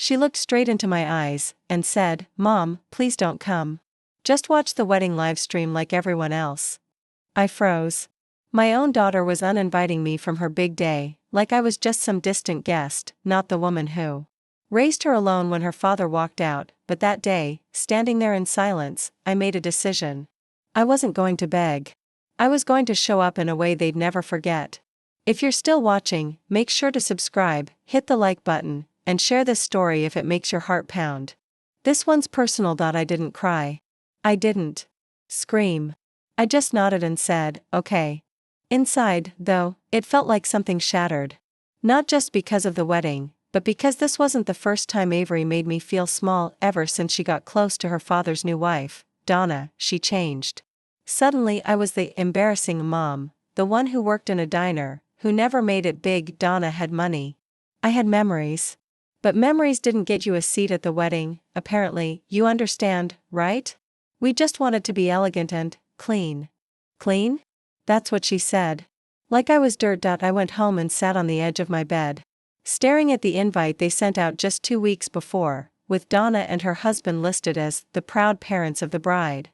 She looked straight into my eyes and said, "Mom, please don't come. Just watch the wedding live stream like everyone else." I froze. My own daughter was uninviting me from her big day, like I was just some distant guest, not the woman who raised her alone when her father walked out. But that day, standing there in silence, I made a decision. I wasn't going to beg. I was going to show up in a way they'd never forget. If you're still watching, make sure to subscribe, hit the like button, and share this story if it makes your heart pound. This one's personal. I didn't cry. I didn't scream. I just nodded and said, "Okay." Inside, though, it felt like something shattered. Not just because of the wedding, but because this wasn't the first time Avery made me feel small. Ever since she got close to her father's new wife, Donna, she changed. Suddenly I was the embarrassing mom, the one who worked in a diner, who never made it big. Donna had money. I had memories. But memories didn't get you a seat at the wedding, apparently. You understand, right? We just wanted to be elegant and clean. Clean? That's what she said. Like I was dirt. I went home and sat on the edge of my bed, staring at the invite they sent out just 2 weeks before, with Donna and her husband listed as the proud parents of the bride.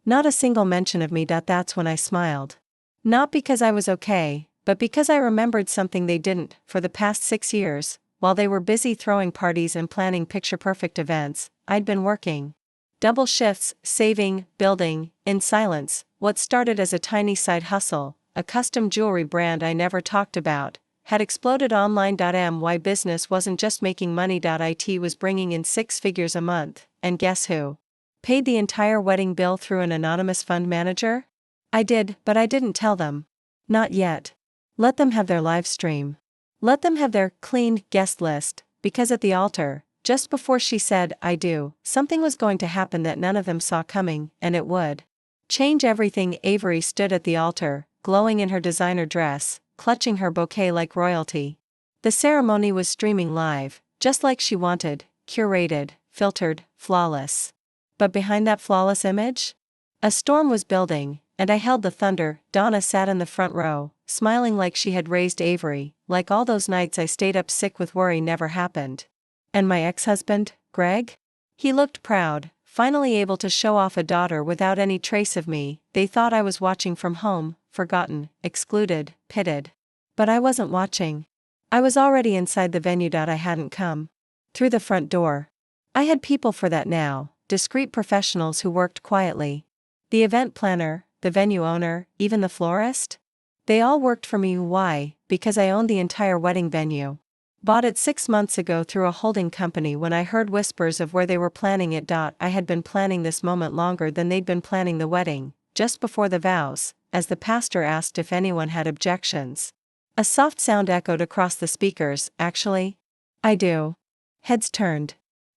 Not a single mention of me. That's when I smiled. Not because I was okay, but because I remembered something they didn't. For the past 6 years, while they were busy throwing parties and planning picture-perfect events, I'd been working double shifts, saving, building, in silence, what started as a tiny side hustle, a custom jewelry brand I never talked about, had exploded online. My business wasn't just making money. It was bringing in 6 figures a month, and guess who paid the entire wedding bill through an anonymous fund manager? I did, but I didn't tell them. Not yet. Let them have their live stream. Let them have their clean guest list, because at the altar, just before she said "I do," something was going to happen that none of them saw coming, and it would change everything. Avery stood at the altar, glowing in her designer dress, clutching her bouquet like royalty. The ceremony was streaming live, just like she wanted, curated, filtered, flawless. But behind that flawless image, a storm was building, and I held the thunder. Donna sat in the front row, smiling like she had raised Avery, like all those nights I stayed up sick with worry never happened. And my ex-husband, Greg? He looked proud, finally able to show off a daughter without any trace of me. They thought I was watching from home, forgotten, excluded, pitted. But I wasn't watching. I was already inside the venue. I hadn't come through the front door. I had people for that now, discreet professionals who worked quietly. The event planner, the venue owner, even the florist. They all worked for me. Why? Because I owned the entire wedding venue. Bought it 6 months ago through a holding company when I heard whispers of where they were planning it. I had been planning this moment longer than they'd been planning the wedding. Just before the vows, as the pastor asked if anyone had objections, a soft sound echoed across the speakers, "Actually, I do." Heads turned.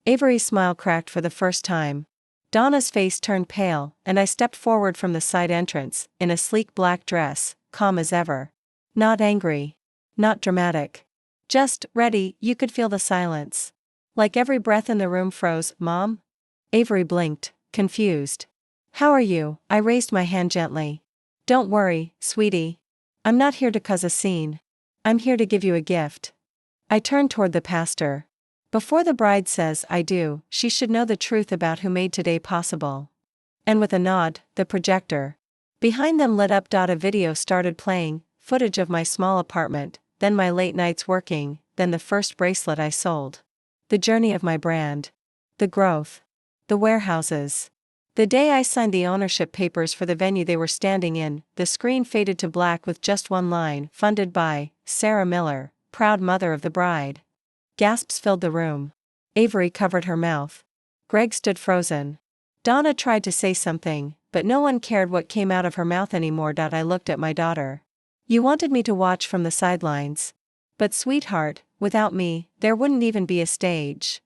Avery's smile cracked for the first time. Donna's face turned pale, and I stepped forward from the side entrance, in a sleek black dress, calm as ever. Not angry. Not dramatic. Just ready. You could feel the silence. Like every breath in the room froze. "Mom?" Avery blinked, confused. "How are you?" I raised my hand gently. "Don't worry, sweetie. I'm not here to cause a scene. I'm here to give you a gift." I turned toward the pastor. Before the bride says "I do," she should know the truth about who made today possible. And with a nod, the projector behind them lit up. A video started playing, footage of my small apartment, then my late nights working, then the first bracelet I sold. The journey of my brand. The growth. The warehouses. The day I signed the ownership papers for the venue they were standing in, the screen faded to black with just one line, "Funded by Sarah Miller, proud mother of the bride." Gasps filled the room. Avery covered her mouth. Greg stood frozen. Donna tried to say something, but no one cared what came out of her mouth anymore. I looked at my daughter. "You wanted me to watch from the sidelines. But sweetheart, without me, there wouldn't even be a stage."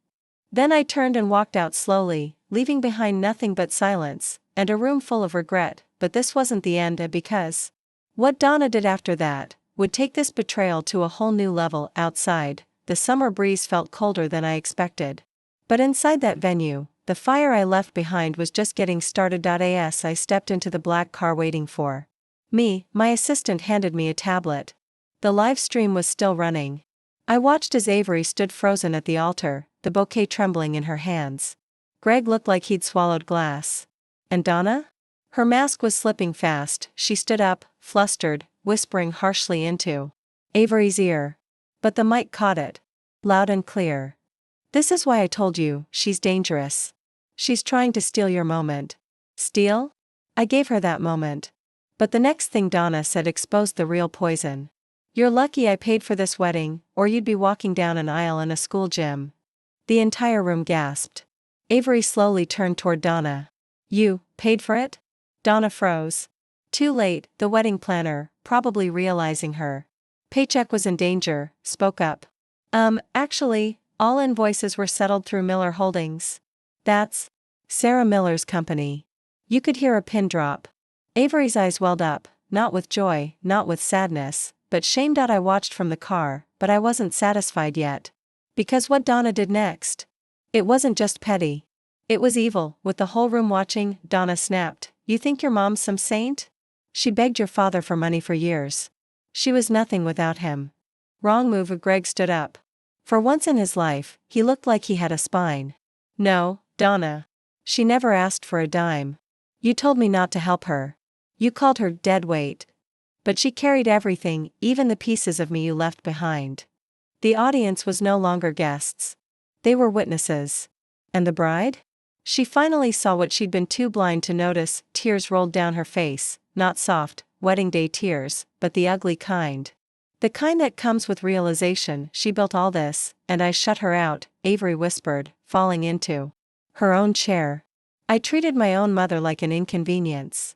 Then I turned and walked out slowly, leaving behind nothing but silence, and a room full of regret. But this wasn't the end, because what Donna did after that would take this betrayal to a whole new level. Outside, the summer breeze felt colder than I expected. But inside that venue, the fire I left behind was just getting started. As I stepped into the black car waiting for me, my assistant handed me a tablet. The live stream was still running. I watched as Avery stood frozen at the altar, the bouquet trembling in her hands. Greg looked like he'd swallowed glass. And Donna? Her mask was slipping fast. She stood up, flustered, whispering harshly into Avery's ear. But the mic caught it. Loud and clear. "This is why I told you, she's dangerous. She's trying to steal your moment." Steal? I gave her that moment. But the next thing Donna said exposed the real poison. "You're lucky I paid for this wedding, or you'd be walking down an aisle in a school gym." The entire room gasped. Avery slowly turned toward Donna. "You paid for it?" Donna froze. Too late, the wedding planner, probably realizing her paycheck was in danger, spoke up. Actually, all invoices were settled through Miller Holdings. That's Sarah Miller's company." You could hear a pin drop. Avery's eyes welled up, not with joy, not with sadness, but shame. I watched from the car, but I wasn't satisfied yet. Because what Donna did next, it wasn't just petty. It was evil, with the whole room watching. Donna snapped, "You think your mom's some saint? She begged your father for money for years. She was nothing without him." Wrong move. Greg stood up. For once in his life, he looked like he had a spine. "No, Donna. She never asked for a dime. You told me not to help her. You called her dead weight. But she carried everything, even the pieces of me you left behind." The audience was no longer guests. They were witnesses. And the bride? She finally saw what she'd been too blind to notice. Tears rolled down her face, not soft, wedding day tears, but the ugly kind. The kind that comes with realization. "She built all this, and I shut her out," Avery whispered, falling into her own chair. "I treated my own mother like an inconvenience."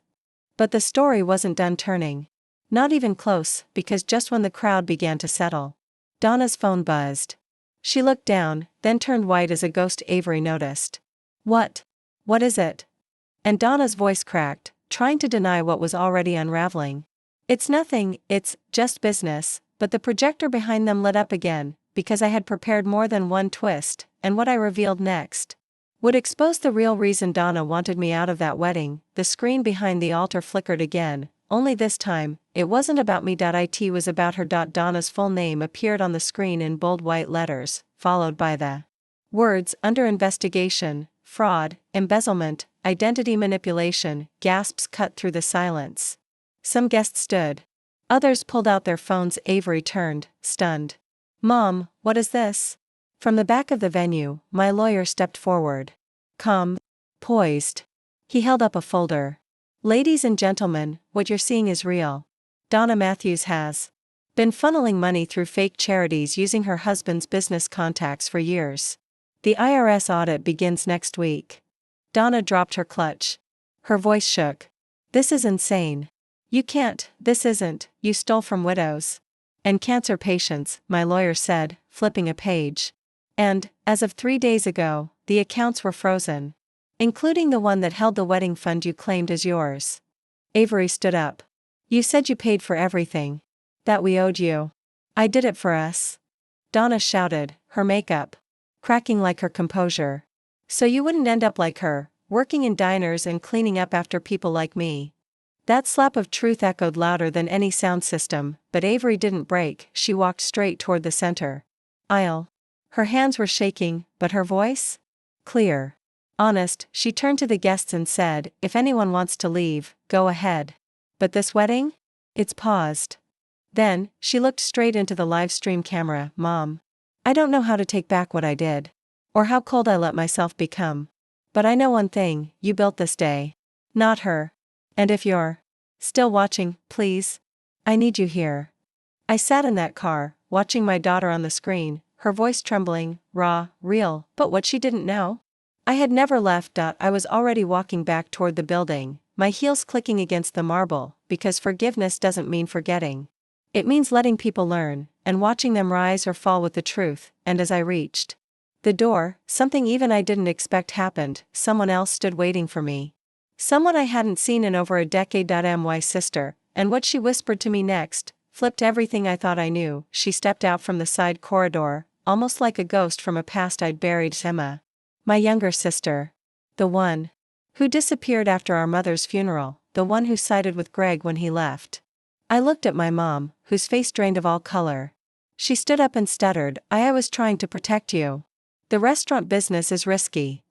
But the story wasn't done turning. Not even close, because just when the crowd began to settle, Donna's phone buzzed. She looked down, then turned white as a ghost. Avery noticed. What? What is it?" And Donna's voice cracked, trying to deny what was already unraveling. "It's nothing, it's just business," but the projector behind them lit up again, because I had prepared more than one twist, and what I revealed next would expose the real reason Donna wanted me out of that wedding. The screen behind the altar flickered again, only this time, it wasn't about me. It was about her. Donna's full name appeared on the screen in bold white letters, followed by the words "under investigation, fraud, embezzlement, identity manipulation." Gasps cut through the silence. Some guests stood. Others pulled out their phones. Avery turned, stunned. "Mom, what is this?" From the back of the venue, my lawyer stepped forward. Calm, poised. He held up a folder. "Ladies and gentlemen, what you're seeing is real. Donna Matthews has been funneling money through fake charities using her husband's business contacts for years. The IRS audit begins next week." Donna dropped her clutch. Her voice shook. "This is insane. You can't, this isn't, you stole from widows and cancer patients," my lawyer said, flipping a page. "And, as of 3 days ago, the accounts were frozen. Including the one that held the wedding fund you claimed as yours." Avery stood up. "You said you paid for everything. That we owed you. I did it for us." Donna shouted, her makeup cracking like her composure. "So you wouldn't end up like her, working in diners and cleaning up after people like me." That slap of truth echoed louder than any sound system, but Avery didn't break. She walked straight toward the center aisle. Her hands were shaking, but her voice? Clear. Honest. She turned to the guests and said, "If anyone wants to leave, go ahead. But this wedding? It's paused." Then, she looked straight into the live stream camera. "Mom, I don't know how to take back what I did. Or how cold I let myself become. But I know one thing, you built this day. Not her. And if you're still watching, please. I need you here." I sat in that car, watching my daughter on the screen, her voice trembling, raw, real, but what she didn't know? I had never left. I was already walking back toward the building, my heels clicking against the marble, because forgiveness doesn't mean forgetting. It means letting people learn, and watching them rise or fall with the truth. And as I reached the door, something even I didn't expect happened. Someone else stood waiting for me. Someone I hadn't seen in over a decade. My sister, and what she whispered to me next flipped everything I thought I knew. She stepped out from the side corridor, almost like a ghost from a past I'd buried. Emma. My younger sister. The one who disappeared after our mother's funeral, the one who sided with Greg when he left. I looked at my mom, whose face drained of all color. She stood up and stuttered, I was trying to protect you. The restaurant business is risky.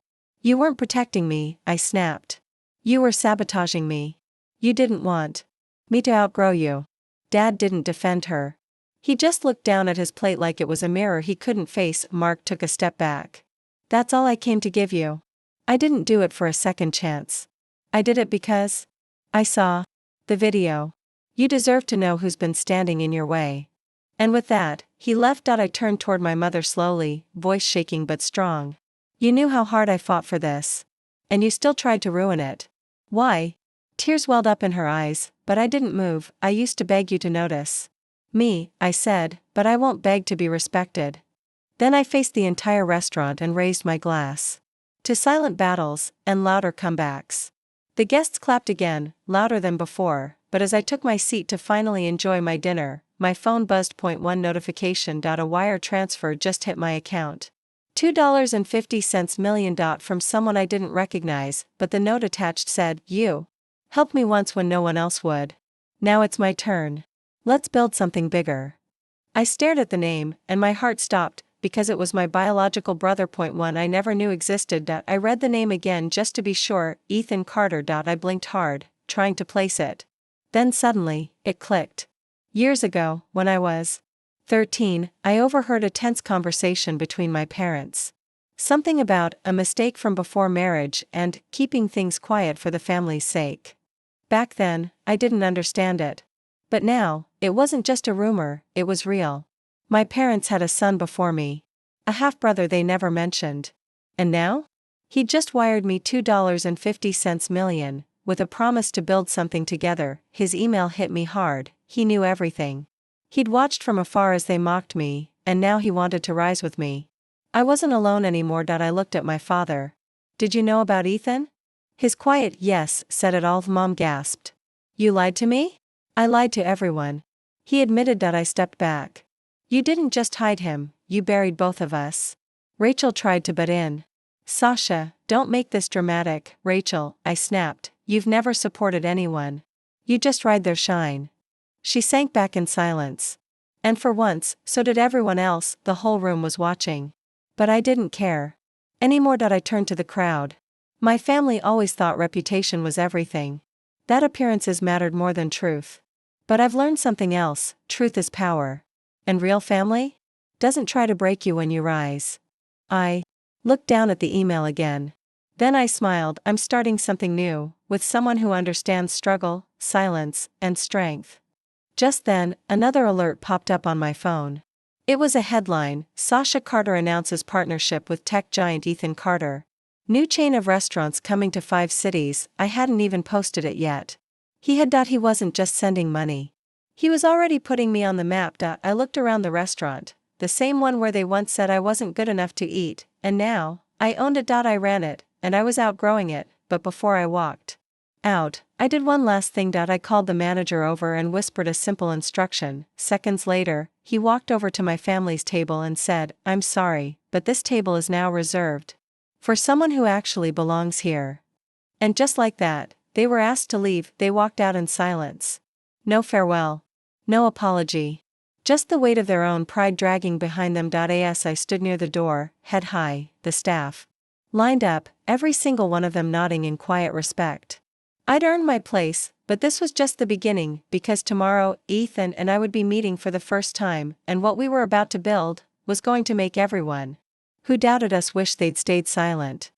You weren't protecting me, I snapped. You were sabotaging me. You didn't want me to outgrow you. Dad didn't defend her. He just looked down at his plate like it was a mirror he couldn't face. Mark took a step back. That's all I came to give you. I didn't do it for a second chance. I did it because I saw the video. You deserve to know who's been standing in your way. And with that, he left. I turned toward my mother slowly, voice shaking but strong. You knew how hard I fought for this. And you still tried to ruin it. Why? Tears welled up in her eyes, but I didn't move. I used to beg you to notice me, I said, but I won't beg to be respected. Then I faced the entire restaurant and raised my glass to silent battles and louder comebacks. The guests clapped again, louder than before, but as I took my seat to finally enjoy my dinner, my phone buzzed. One notification. A wire transfer just hit my account. $2.50 million from someone I didn't recognize, but the note attached said, You helped me once when no one else would. Now it's my turn. Let's build something bigger. I stared at the name, and my heart stopped, because it was my biological brother. One I never knew existed. I read the name again just to be sure, Ethan Carter. I blinked hard, trying to place it. Then suddenly, it clicked. Years ago, when I was 13, I overheard a tense conversation between my parents. Something about a mistake from before marriage and keeping things quiet for the family's sake. Back then, I didn't understand it. But now, it wasn't just a rumor, it was real. My parents had a son before me. A half-brother they never mentioned. And now? He'd just wired me $2.50 million, with a promise to build something together. His email hit me hard. He knew everything. He'd watched from afar as they mocked me, and now he wanted to rise with me. I wasn't alone anymore. I looked at my father. Did you know about Ethan? His quiet yes said it all. Mom gasped. You lied to me? I lied to everyone. He admitted. I stepped back. You didn't just hide him, you buried both of us. Rachel tried to butt in. Sasha, don't make this dramatic. Rachel, I snapped, you've never supported anyone. You just ride their shine. She sank back in silence. And for once, so did everyone else. The whole room was watching. But I didn't care anymore. I turned to the crowd. My family always thought reputation was everything. That appearances mattered more than truth. But I've learned something else. Truth is power. And real family doesn't try to break you when you rise. I looked down at the email again. Then I smiled. I'm starting something new, with someone who understands struggle, silence, and strength. Just then, another alert popped up on my phone. It was a headline: Sasha Carter announces partnership with tech giant Ethan Carter. New chain of restaurants coming to 5 cities. I hadn't even posted it yet. He wasn't just sending money. He was already putting me on the map. I looked around the restaurant, the same one where they once said I wasn't good enough to eat, and now, I owned it. I ran it, and I was outgrowing it, but before I walked out, I did one last thing. I called the manager over and whispered a simple instruction. Seconds later, he walked over to my family's table and said, I'm sorry, but this table is now reserved for someone who actually belongs here. And just like that, they were asked to leave. They walked out in silence. No farewell. No apology. Just the weight of their own pride dragging behind them. As I stood near the door, head high, the staff lined up, every single one of them nodding in quiet respect. I'd earned my place, but this was just the beginning, because tomorrow, Ethan and I would be meeting for the first time, and what we were about to build was going to make everyone who doubted us wish they'd stayed silent.